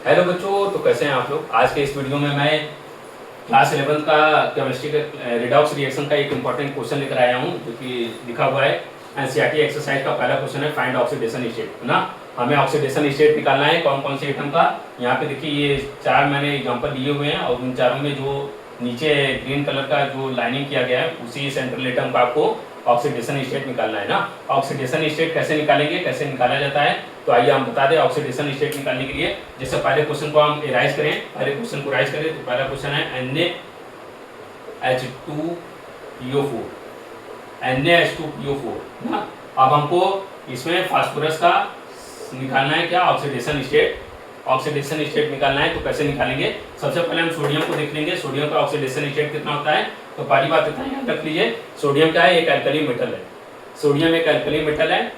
Hello बच्चों, तो कैसे हैं आप लोग। आज के इस वीडियो में मैं क्लास 11 का केमिस्ट्री का रिडॉक्स रिएक्शन का एक इंपॉर्टेंट क्वेश्चन लेकर आया हूं, जो कि लिखा हुआ है एनसीईआरटी एक्सरसाइज का पहला क्वेश्चन है, फाइंड ऑक्सीडेशन स्टेट, है ना। हमें ऑक्सीडेशन स्टेट निकालना है कौन कौन से एटम का। यहाँ पे देखिए ये चार मैंने एग्जांपल दिए हुए हैं और उन चारों में जो नीचे ग्रीन कलर का जो लाइनिंग किया गया है उसी सेंट्रल एटम का आपको ऑक्सीडेशन स्टेट निकालना है ना। ऑक्सीडेशन स्टेट कैसे निकालेंगे, कैसे निकाला जाता है, तो आइए हम बता दें। ऑक्सीडेशन स्टेट निकालने के लिए जैसे पहले क्वेश्चन को हम राइज करें, पहले क्वेश्चन को राइज करें तो पहला क्वेश्चन है NaH2PO4 NaH2PO4 ना। अब हमको इसमें फास्फोरस का निकालना है क्या, ऑक्सीडेशन स्टेट। ऑक्सीडेशन स्टेट निकालना है तो कैसे निकालेंगे। सबसे पहले हम सोडियम को देख लेंगे, सोडियम का ऑक्सीडेशन स्टेट कितना होता है। तो पहली बात इतना याद रख लीजिए, सोडियम क्या है, एक अल्कली मेटल है। सोडियम एक अल्कली मेटल है।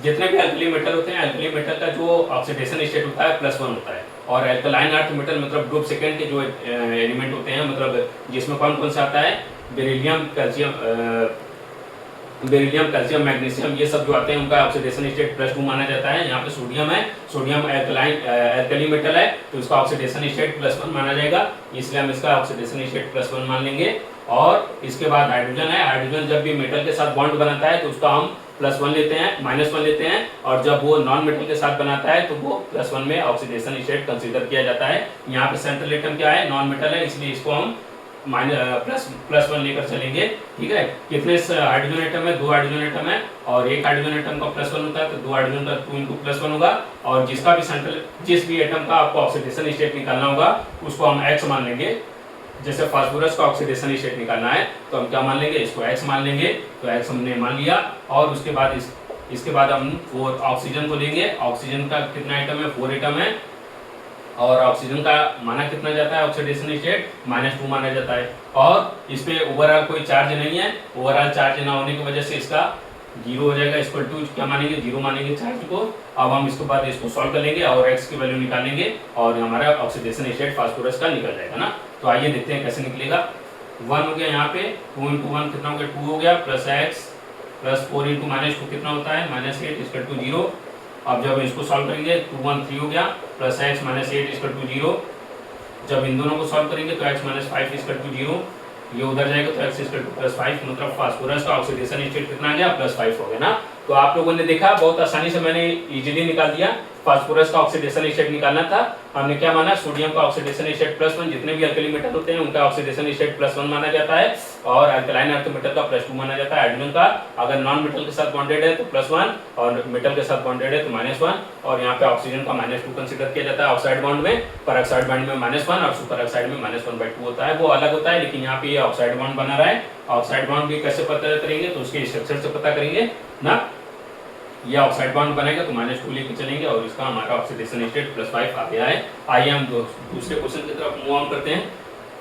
जितने भी अल्कली मेटल होते हैं, अल्कली मेटल का जो ऑक्सीडेशन स्टेट होता है +1 होता है। और अल्कलाइन अर्थ मेटल मतलब ग्रुप सेकंड के जो एलिमेंट होते हैं, मतलब जिसमें कौन कौन सा आता है, बेरिलियम, कैल्शियम, मैग्नीशियम, ये सब जो आते हैं उनका ऑक्सीडेशन स्टेट +2 माना जाता है। यहाँ पे सोडियम है, सोडियम अल्कली मेटल है तो इसका ऑक्सीडेशन स्टेट +1 माना जाएगा, इसलिए हम इसका ऑक्सीडेशन स्टेट +1 मान लेंगे। और इसके बाद हाइड्रोजन है, हाइड्रोजन जब भी मेटल के साथ बॉन्ड बनाता है तो उसका हम +1 लेते हैं, -1 लेते हैं, और जब वो नॉन मेटल के साथ बनाता है तो वो +1 में ऑक्सीडेशन स्टेट कंसीडर किया जाता है। यहाँ पे सेंट्रल एटम क्या है, नॉन मेटल है, इसलिए इसको हम +1 लेकर चलेंगे। ठीक है, कितने हाइड्रोजन एटम है, 2 हाइड्रोजन एटम है, और एक हाइड्रोजन एटम का +1 होता है तो 2 हाइड्रोजन का 2 × +1 होगा। और जिसका भी सेंट्रल, जिस भी एटम का आपको ऑक्सीडेशन स्टेट निकालना होगा उसको हम X मान लेंगे। जैसे फास्फोरस का ऑक्सीडेशन स्टेट निकालना है तो हम क्या मान लेंगे, इसको X मान लेंगे, तो X हमने मान लिया। और उसके बाद इसके बाद हम 4 ऑक्सीजन को लेंगे। ऑक्सीजन का कितना एटम है, 4 एटम है, और ऑक्सीजन का माना कितना जाता है ऑक्सीडेशन स्टेट, -2 माना जाता है। और इस पे ओवरऑल कोई चार्ज नहीं है, ओवरऑल चार्ज ना होने की वजह से इसका 0 हो जाएगा, इक्वल टू क्या मानेंगे, 0 मानेंगे चार्ज को। अब हम इसके बाद इसको सॉल्व कर लेंगे और X की वैल्यू निकालेंगे और हमारा ऑक्सीडेशन स्टेट फास्फोरस का निकल जाएगा ना। तो आइए देखते हैं कैसे निकलेगा। 1 हो गया, यहाँ पे 2 × 1 कितना हो गया, 2 हो गया, +X +4 × -2 कितना होता है, -8 इक्वल टू 0। अब जब इसको सॉल्व करेंगे 2 1 3 हो गया, +X -8 इक्वल टू 0। जब इन दोनों को सॉल्व करेंगे तो X -5 इक्वल टू 0, ये उधर जाएगा तो X इक्वल टू +5, मतलब फास्फोरस का ऑक्सीडेशन स्टेट कितना आ गया, +5 हो गया ना। तो आप लोगों ने देखा बहुत आसानी से मैंने इजीली निकाल दिया। फास्फोरस का ऑक्सीडेशन स्टेट निकालना था, हमने क्या माना, सोडियम का ऑक्सीडेशन स्टेट +1, जितने भी अल्कली मेटल होते हैं उनका ऑक्सीडेशन स्टेट +1 माना जाता है, और अल्कलाइन अर्थ मेटल का +2 माना जाता है। हाइड्रोजन का अगर नॉन मेटल के साथ बॉन्डेड है तो +1, और मेटल के साथ बॉन्डेड है तो -1, और यहाँ पे ऑक्सीजन का -2 कंसीडर किया जाता है ऑक्साइड बॉन्ड में। पेरोक्साइड बॉन्ड में -1 और सुपर ऑक्साइड में -1/2 होता है, वो अलग होता है, लेकिन यहाँ पे ये ऑक्साइड बॉन्ड बना रहा है। ऑक्साइड बॉन्ड भी कैसे पता करेंगे, तो उसके स्ट्रक्चर से पता करेंगे ना। ये ऑक्साइड बॉन्ड बनेगा तो -2 लेके चलेंगे और इसका हमारा ऑक्सीडेशन स्टेट +5 आ गया है। आइए हम दूसरे क्वेश्चन की तरफ मूव ऑन करते हैं।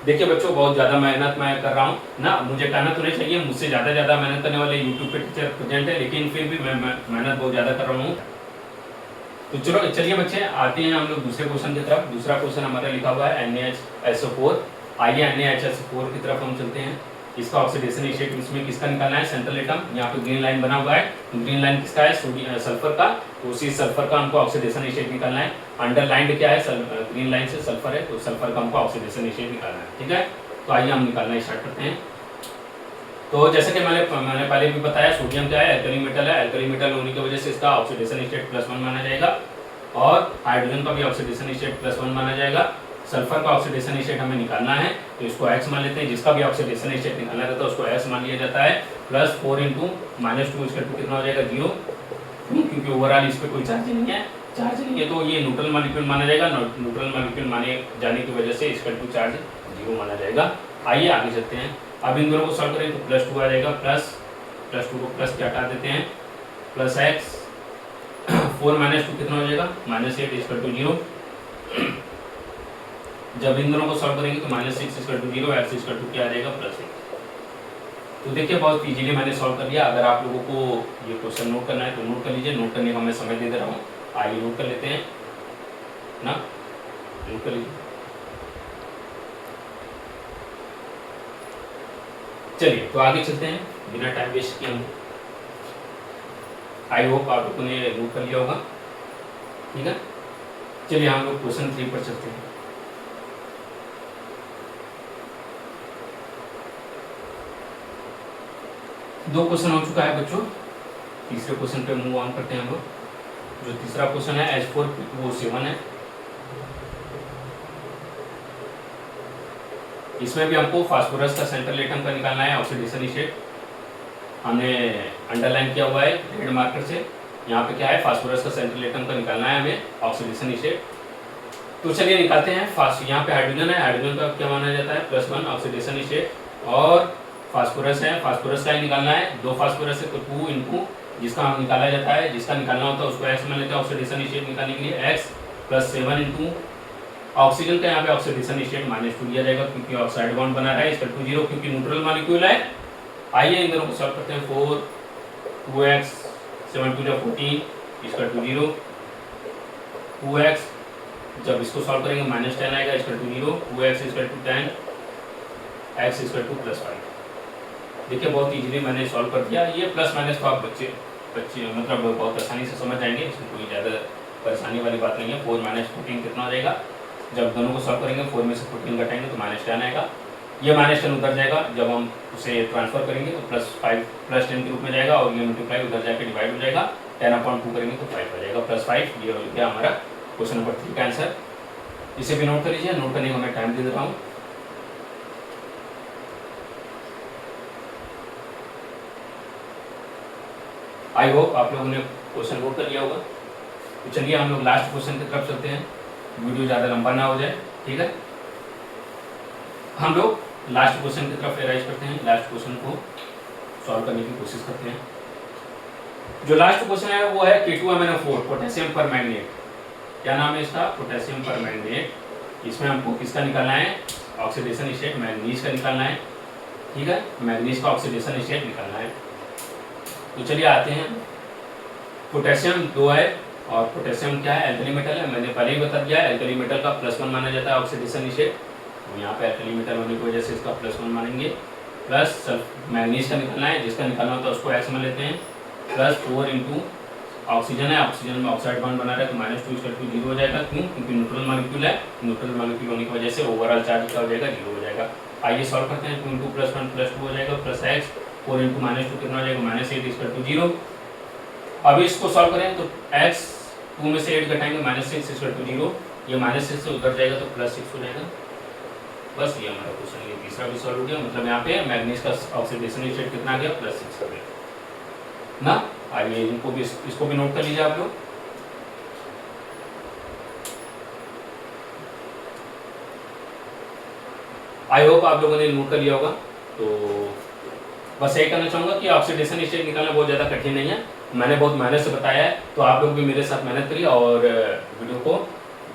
देखिए बच्चों, बहुत ज़्यादा मेहनत मैं कर रहा हूँ ना, मुझे कहना तो नहीं चाहिए, मुझसे ज़्यादा मेहनत करने वाले यूट्यूब पे टीचर प्रेजेंट है, लेकिन फिर भी मैं मेहनत बहुत ज़्यादा कर रहा हूँ। तो चलिए बच्चे, आते हैं हम लोग दूसरे क्वेश्चन की तरफ। दूसरा क्वेश्चन हमारा लिखा हुआ है NaHSO4। आइए NaHSO4 की तरफ हम चलते हैं। इसका ऑक्सीडेशन स्टेट इसमें किसका निकालना है, सेंट्रल एटम। यहाँ पे ग्रीन लाइन बना हुआ है, ग्रीन लाइन किसका है, सल्फर का, तो उसी सल्फर का हमको ऑक्सीडेशन स्टेट निकालना है। अंडरलाइंड क्या है, ग्रीन लाइन से सल्फर है, तो सल्फर का हमको ऑक्सीडेशन स्टेट निकालना है। ठीक है, तो आइए हम निकालना स्टार्ट करते हैं। तो जैसे कि मैंने पहले भी बताया, सोडियम क्या है, अल्कली मेटल है, अल्कली मेटल होने की वजह से इसका ऑक्सीडेशन स्टेट +1 माना जाएगा, और हाइड्रोजन का भी ऑक्सीडेशन स्टेट +1 माना जाएगा। सल्फर का ऑक्सीडेशन स्टेट हमें निकालना है तो इसको X मान लेते हैं, जिसका भी ऑक्सीडेशन स्टेट निकालना रहता है उसको X मान लिया जाता है। +4 × -2 इक्वल टू कितना हो जाएगा, 0, क्योंकि ओवरऑल इस पर कोई चार्ज नहीं है तो ये न्यूट्रल मॉलिक्यूल माना जाएगा। न्यूट्रल मॉलिक्यूल माने जाने की वजह से इक्वल टू चार्ज 0 माना जाएगा। आइए आगे चलते हैं। अब इन दोनों को सॉल्व करें तो +2 आ जाएगा, +2 को प्लस के हटा देते हैं, +X 4 -2 कितना हो जाएगा, -8 इक्वल टू 0। जब इन दोनों को सॉल्व करेंगे तो -6 equal to 0, X equal to क्या आ जाएगा, +1। तो देखिए बहुत इजीली मैंने सॉल्व कर लिया। अगर आप लोगों को ये क्वेश्चन नोट करना है तो नोट कर लीजिए, नोट करने का मैं समय दे रहा हूँ। आइए नोट कर लेते हैं ना, नोट कर लीजिए। चलिए तो आगे चलते हैं बिना टाइम वेस्ट किए हम। आई होप आप लोगों ने नोट कर लिया होगा, ठीक है। चलिए हम लोग क्वेश्चन 3 पर चलते हैं। दो क्वेश्चन हो चुका है बच्चों, तीसरे क्वेश्चन पे मूव ऑन करते हैं हम लोग। जो तीसरा क्वेश्चन है H4 वो 7 है। इसमें भी हमको फास्फोरस का सेंट्रल एटम का निकालना है, ऑक्सीडेशन स्टेट हमने अंडरलाइन किया हुआ है रेड मार्कर से। यहाँ पे क्या है, फास्फोरस का सेंट्रल एटम का निकालना है हमें, ऑक्सीडेशन स्टेट। तो चलिए निकालते हैं। यहाँ पे हाइड्रोजन है, हाइड्रोजन का क्या माना जाता है, +1 ऑक्सीडेशन स्टेट। और फास्फोरस है, फास्फोरस का ही निकालना है, 2 फास्फोरस है तो 2 इंटू जिसका हम निकाला जाता है, जिसका निकालना होता है उसको x मान लेते हैं ऑक्सीडेशन स्टेट निकालने के लिए, x +7 इंटू ऑक्सीजन का यहाँ पे ऑक्सीडेशन स्टेट -2 दिया जाएगा क्योंकि ऑक्साइड बॉन्ड बना रहा है, इसका 2 0 क्योंकि न्यूट्रल मॉलिक्यूल है। आइए इन दोनों को सॉल्व करते हैं। 4 2x 7 2 14 इसका 2 0 2x जब इसको सॉल्व करेंगे -10 आएगा, इसका 2 0 2x इसका 2 10 x इसका 2 +5। देखिए बहुत इजीली मैंने सॉल्व कर दिया। ये प्लस माइनस तो आप बच्चे मतलब बहुत आसानी से समझ जाएंगे, इसमें कोई ज़्यादा परेशानी वाली बात नहीं है। 4 - 14 कितना हो जाएगा, जब दोनों को सॉल्व करेंगे 4 में से 14 घटाएंगे तो -10 आएगा। ये -10 उधर जाएगा, जब हम उसे ट्रांसफर करेंगे तो +5 +10 के रूप में जाएगा और ये मल्टीप्लाई उधर जाकर डिवाइड हो जाएगा, 10/2 करेंगे तो 5 आ जाएगा, +5। ये हो गया हमारा क्वेश्चन नंबर 3 का आंसर। इसे भी नोट कर लीजिए, नोट करने को मैं टाइम दे दे रहा हूँ। आई होप आप लोगों ने क्वेश्चन नोट कर लिया होगा। तो चलिए हम लोग लास्ट क्वेश्चन की तरफ चलते हैं, वीडियो ज़्यादा लंबा ना हो जाए, ठीक है। हम लोग लास्ट क्वेश्चन की तरफ एराइज करते हैं, लास्ट क्वेश्चन को सॉल्व करने की कोशिश करते हैं। जो लास्ट क्वेश्चन है वो है K2MnO4 पोटेशियम परमैंगनेट। क्या नाम है इसका, पोटेशियम परमैंगनेट। इसमें हमको किसका निकालना है, ऑक्सीडेशन स्टेट मैंगनीज का निकालना है, ठीक है। मैंगनीज का ऑक्सीडेशन स्टेट निकालना है। तो चलिए आते हैं। पोटेशियम 2 है और पोटेशियम क्या है, एल्कली मेटल है। मैंने पहले ही बता दिया है, एल्कली मेटल का +1 माना जाता है ऑक्सीडेशन स्टेट। तो यहाँ पे एल्कली मेटल होने की वजह से इसका +1 मानेंगे। प्लस मैंगनीज का निकालना है, जिसका निकालना होता है उसको x मान लेते हैं, +4 इंटू ऑक्सीजन है, ऑक्सीजन में ऑक्साइड बॉन्ड बना रहा है तो -2 इसका 2 0 हो जाएगा। क्यों, क्योंकि न्यूट्रल मॉलिक्यूल है, न्यूट्रल मॉलिक्यूल होने की वजह से ओवरऑल चार्ज क्या हो जाएगा, 0 हो जाएगा। आइए सॉल्व करते हैं। 2 इंटू +1 +2 हो जाएगा, +x 4 इंटू -2 कितना हो जाएगा, -8 इसका 2 0। अभी इसको सॉल्व करें तो x 2 में से 8 घटाएंगे, -6 इसका 2 0। ये -6 से उधर जाएगा तो +6 हो जाएगा। बस ये हमारा क्वेश्चन, ये तीसरा भी सॉल्व हो गया। मतलब यहाँ पे मैग्नीज का ऑक्सीडेशन स्टेट कितना आ गया, +6 हो गया ना। आइए इसको भी नोट कर लीजिए आप लोग। आई होप आप लोगों ने नोट कर लिया होगा। तो बस यही कहना चाहूँगा कि ऑक्सीडेशन स्टेट निकालना बहुत ज़्यादा कठिन नहीं है, मैंने बहुत मेहनत से बताया है। तो आप लोग भी मेरे साथ मेहनत करिए और वीडियो को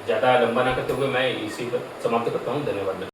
ज़्यादा लंबा ना करते हुए मैं इसी पर समाप्त करता हूँ। धन्यवाद।